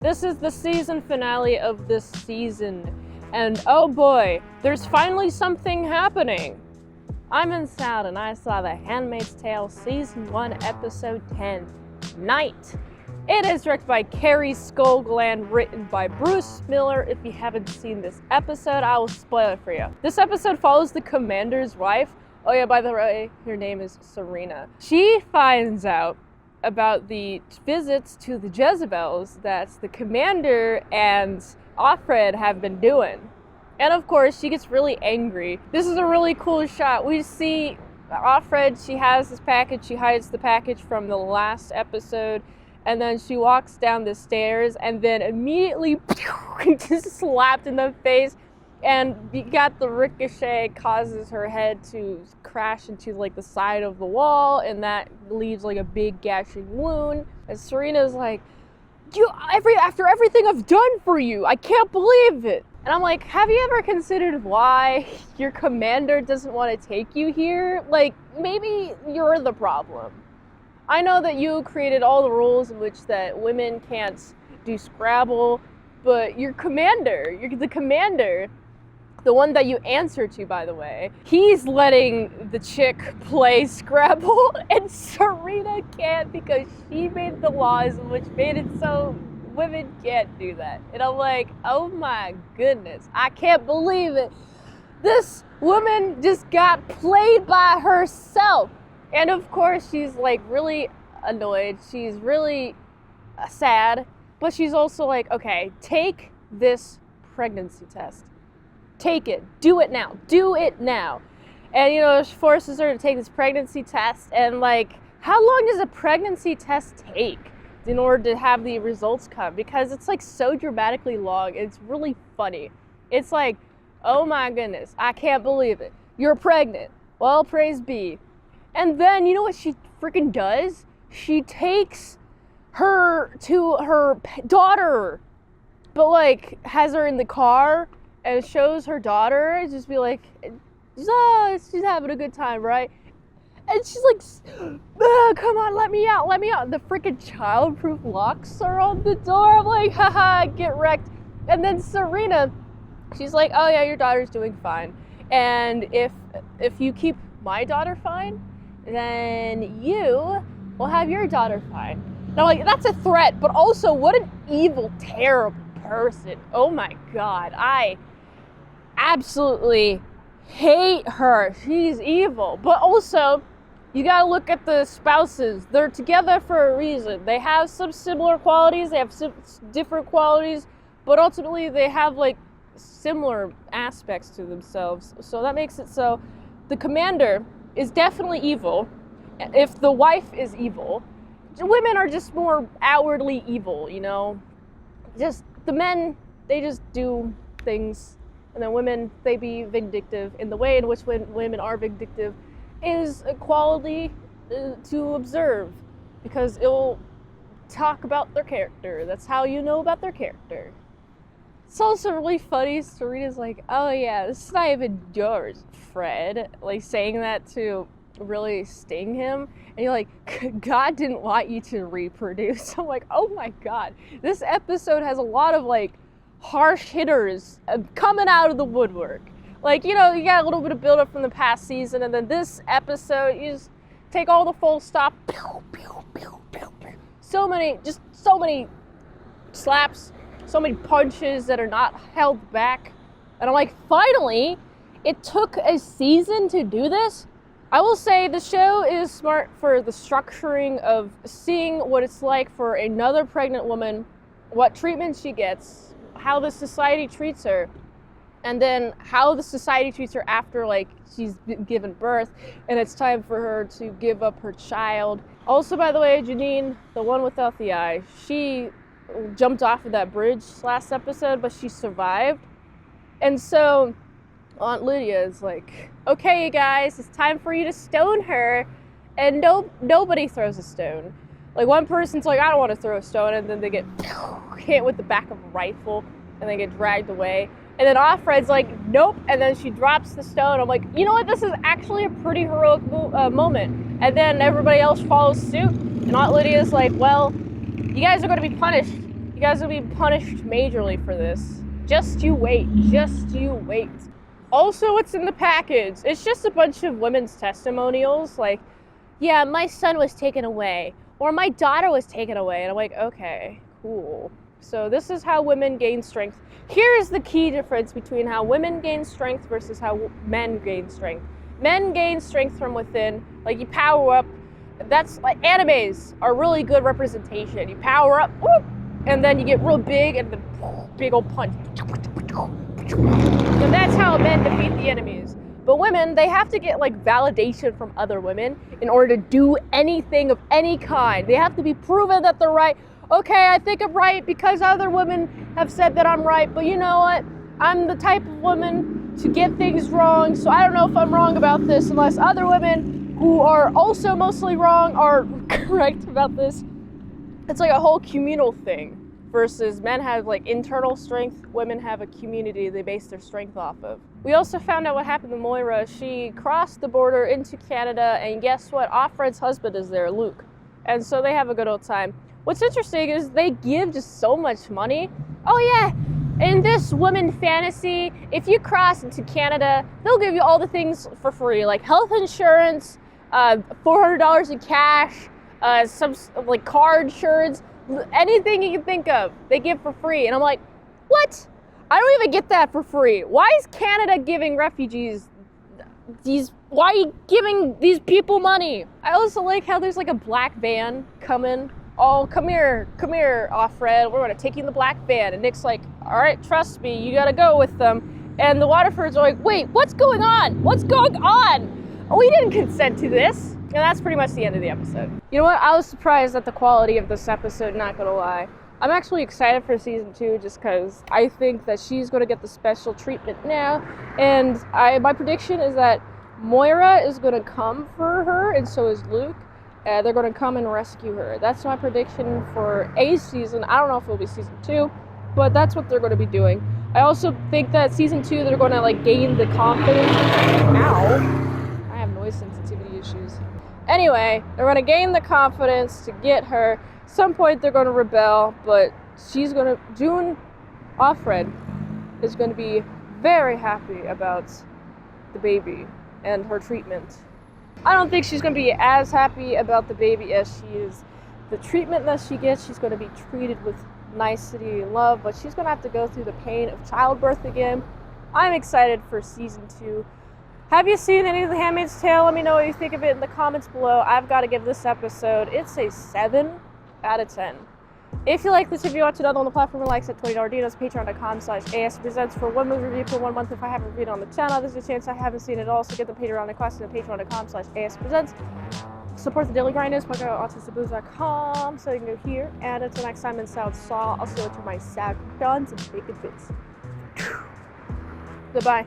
This is the season finale of this season, and oh boy, there's finally something happening. I'm mintsalad and I saw The Handmaid's Tale Season 1, Episode 10, Night. It is directed by Carrie Skullgland, written by Bruce Miller. If you haven't seen this episode, I will spoil it for you. This episode follows the commander's wife. Oh yeah, by the way, her name is Serena. She finds out about the visits to the Jezebels that the commander and Offred have been doing. And of course, she gets really angry. This is a really cool shot. We see Offred, she has this package, she hides the package from the last episode, and then she walks down the stairs and then immediately just slapped in the face, and you got the ricochet causes her head to crash into like the side of the wall, and that leaves like a big gashing wound. And Serena's like, after everything I've done for you, I can't believe it. And I'm like, have you ever considered why your commander doesn't want to take you here? Like, maybe you're the problem. I know that you created all the rules in which that women can't do Scrabble, but your commander, you're the commander, the one that you answer to, by the way, he's letting the chick play Scrabble, and Serena can't because she made the laws which made it so women can't do that. And I'm like, oh my goodness, I can't believe it. This woman just got played by herself. And of course, she's like really annoyed. She's really sad, but she's also like, okay, take this pregnancy test. Take it. Do it now. Do it now. And, you know, she forces her to take this pregnancy test. And, like, how long does a pregnancy test take in order to have the results come? Because it's, like, so dramatically long. It's really funny. It's like, oh, my goodness. I can't believe it. You're pregnant. Well, praise be. And then, you know what she freaking does? She takes her to her daughter, but, like, has her in the car and shows her daughter, just be like, she's having a good time, right? And she's like, come on, let me out, let me out. The freaking childproof locks are on the door. I'm like, haha, get wrecked. And then Serena, she's like, oh yeah, your daughter's doing fine. And if you keep my daughter fine, then you will have your daughter fine. Now, like, that's a threat, but also what an evil, terrible person. Oh my God, I absolutely hate her. She's evil. But also, you gotta look at the spouses. They're together for a reason. They have some similar qualities, they have some different qualities, but ultimately they have like similar aspects to themselves. So that makes it so the commander is definitely evil. If the wife is evil, women are just more outwardly evil, you know? Just the men, they just do things. And then women, they be vindictive. In the way in which women are vindictive is a quality to observe, because it'll talk about their character. That's how you know about their character. It's also really funny. Serena's like, oh yeah, this is not even yours, Fred. Like saying that to really sting him. And you're like, God didn't want you to reproduce. I'm like, oh my God. This episode has a lot of like harsh hitters coming out of the woodwork. Like, you know, you got a little bit of build up from the past season, and then this episode, you just take all the full stop. Pew, pew, pew, pew, pew. So many slaps, so many punches that are not held back. And I'm like, finally, it took a season to do this. I will say the show is smart for the structuring of seeing what it's like for another pregnant woman, what treatment she gets, how the society treats her, and then how the society treats her after like she's given birth and it's time for her to give up her child. Also, by the way, Janine, the one without the eye, she jumped off of that bridge last episode, but she survived. And so Aunt Lydia is like, okay, you guys, it's time for you to stone her. And nobody throws a stone. Like, one person's like, I don't want to throw a stone, and then they get hit with the back of a rifle, and they get dragged away. And then Offred's like, nope, and then she drops the stone. I'm like, you know what, this is actually a pretty heroic moment. And then everybody else follows suit, and Aunt Lydia's like, well, you guys are going to be punished. You guys will be punished majorly for this. Just you wait. Just you wait. Also, what's in the package? It's just a bunch of women's testimonials. Like, yeah, my son was taken away. Or my daughter was taken away. And I'm like, okay, cool. So this is how women gain strength. Here's the key difference between how women gain strength versus how men gain strength. Men gain strength from within. Like, you power up. That's like animes are really good representation. You power up, whoop, and then you get real big, and then big old punch. And that's how men defeat the enemies. But women, they have to get like validation from other women in order to do anything of any kind. They have to be proven that they're right. Okay, I think I'm right because other women have said that I'm right, but you know what? I'm the type of woman to get things wrong, so I don't know if I'm wrong about this unless other women who are also mostly wrong are correct about this. It's like a whole communal thing versus men have like internal strength, women have a community they base their strength off of. We also found out what happened to Moira. She crossed the border into Canada, and guess what? Offred's husband is there, Luke. And so they have a good old time. What's interesting is they give just so much money. Oh yeah, in this woman fantasy, if you cross into Canada, they'll give you all the things for free, like health insurance, $400 in cash, some like car insurance, anything you can think of, they give for free. And I'm like, what? I don't even get that for free. Why is Canada giving refugees why are you giving these people money? I also like how there's like a black van coming. Oh, come here, Offred. We're gonna take you in the black van. And Nick's like, all right, trust me, you gotta go with them. And the Waterfords are like, wait, what's going on? What's going on? We didn't consent to this. And that's pretty much the end of the episode. You know what? I was surprised at the quality of this episode, not gonna lie. I'm actually excited for season 2 just because I think that she's gonna get the special treatment now. And my prediction is that Moira is gonna come for her, and so is Luke. They're gonna come and rescue her. That's my prediction for a season. I don't know if it'll be season 2, but that's what they're gonna be doing. I also think that season 2, they're gonna like gain the confidence. Ow. I have noise sensitivity issues. Anyway, they're gonna gain the confidence to get her. At some point they're gonna rebel, but June Offred is gonna be very happy about the baby and her treatment. I don't think she's gonna be as happy about the baby as she is the treatment that she gets. She's gonna be treated with nicety and love, but she's gonna have to go through the pain of childbirth again. I'm excited for season 2. Have you seen any of The Handmaid's Tale? Let me know what you think of it in the comments below. I've got to give this episode, it's a 7 out of 10. If you like this, if you watch another on the platform, likes at $20 Dinos, patreon.com/ASEPresents for 1 movie review for 1 month. If I haven't reviewed on the channel, there's a chance I haven't seen it all, so get the Patreon request at patreon.com/ASEPresents. Support the Daily Grinders, plug out autistabooze.com, so you can go here. And until next time, mintsalad saw, I'll see you to my sad guns and bacon bits. Goodbye.